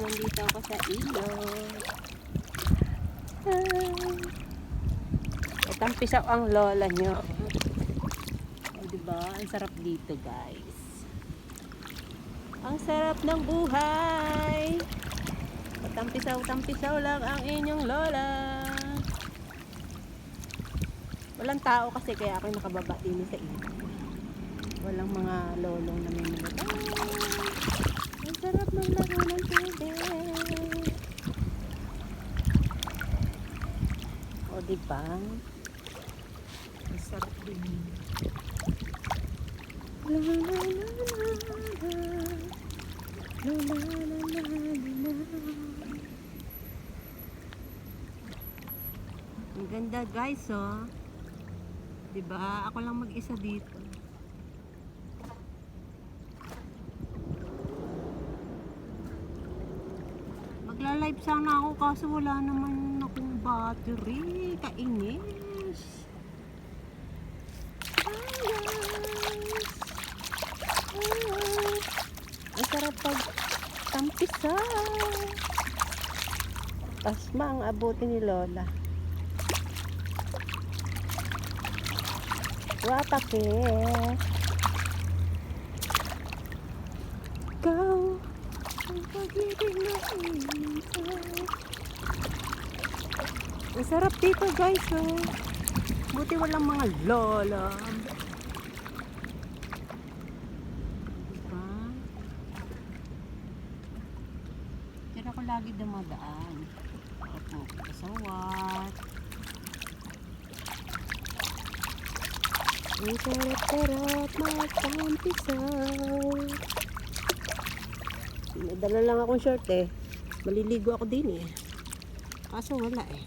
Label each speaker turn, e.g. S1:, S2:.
S1: nandito ako sa ilog. Itang pisaw ang lola nyo. O diba? Ang sarap dito guys. Ang sarap ng buhay. Tampisaw lang ang inyong lola. Walang tao kasi kaya ako nakababa din sa ilog. Walang mga lolong namimulot. Ang sarap maglaro ng tubig. O diba?
S2: Ang sarap din.
S1: La la la la la. La la la la la. Ang ganda guys oh. Diba? Ako lang mag-isa dito. Magla-live sana ako kaso wala naman akong battery. Kainis. Hi guys. Ang sarap pag tampisa. Tasma ang abuti ni Lola. Wapake. Ikaw ang pag-ibig na inisay. Ang sarap dito guys oh. Buti walang mga lola. Diba? Diyan ako lagi dumadaan. Ako kasawat. Ang sarap-sarap magtampisaw. May dala lang akong short eh. Maliligo ako din eh. Kaso wala eh.